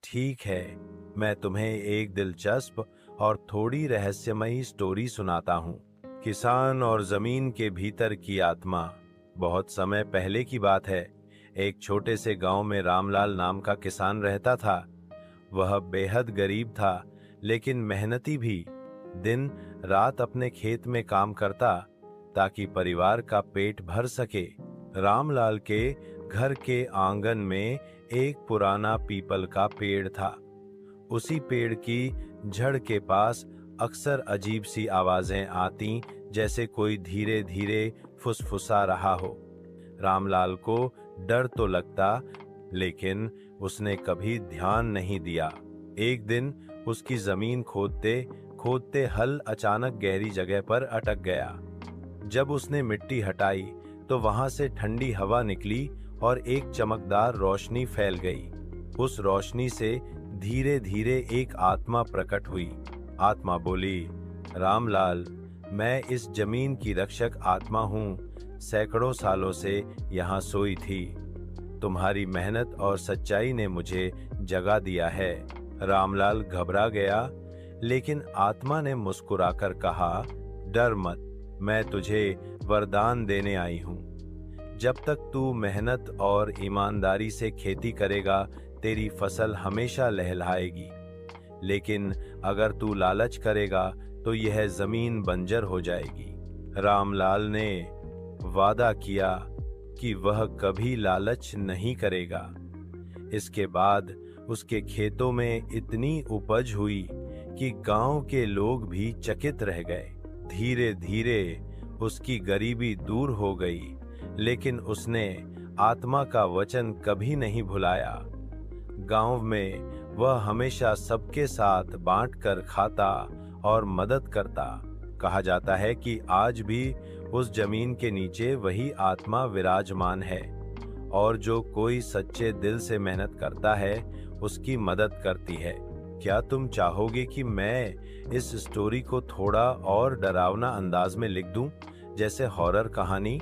ठीक है, मैं तुम्हें एक दिलचस्प और थोड़ी रहस्यमयी स्टोरी सुनाता हूँ। किसान और जमीन के भीतर की आत्मा। बहुत समय पहले की बात है। एक छोटे से गांव में रामलाल नाम का किसान रहता था। वह बेहद गरीब था, लेकिन मेहनती भी। दिन रात अपने खेत में काम करता ताकि परिवार का पेट भर सके। रामलाल के घर के आंगन में एक पुराना पीपल का पेड़ था। उसी पेड़ की जड़ के पास अक्सर अजीब सी आवाजें आती, जैसे कोई धीरे धीरे फुसफुसा रहा हो। रामलाल को डर तो लगता, लेकिन उसने कभी ध्यान नहीं दिया। एक दिन उसकी जमीन खोदते खोदते हल अचानक गहरी जगह पर अटक गया। जब उसने मिट्टी हटाई तो वहां से ठंडी हवा निकली और एक चमकदार रोशनी फैल गई। उस रोशनी से धीरे धीरे एक आत्मा प्रकट हुई। आत्मा बोली, रामलाल, मैं इस जमीन की रक्षक आत्मा हूँ। सैकड़ों सालों से यहाँ सोई थी। तुम्हारी मेहनत और सच्चाई ने मुझे जगा दिया है। रामलाल घबरा गया, लेकिन आत्मा ने मुस्कुराकर कहा, डर मत, मैं तुझे वरदान देने आई हूँ। जब तक तू मेहनत और ईमानदारी से खेती करेगा, तेरी फसल हमेशा लहलहाएगी। लेकिन अगर तू लालच करेगा तो यह जमीन बंजर हो जाएगी। रामलाल ने वादा किया कि वह कभी लालच नहीं करेगा। इसके बाद उसके खेतों में इतनी उपज हुई कि गांव के लोग भी चकित रह गए। धीरे धीरे उसकी गरीबी दूर हो गई, लेकिन उसने आत्मा का वचन कभी नहीं भुलाया। गांव में वह हमेशा सबके साथ बांटकर खाता और मदद करता। कहा जाता है कि आज भी उस जमीन के नीचे वही आत्मा विराजमान है, और जो कोई सच्चे दिल से मेहनत करता है, उसकी मदद करती है। क्या तुम चाहोगे कि मैं इस स्टोरी को थोड़ा और डरावना अंदाज में लिख दूं, जैसे हॉरर कहानी?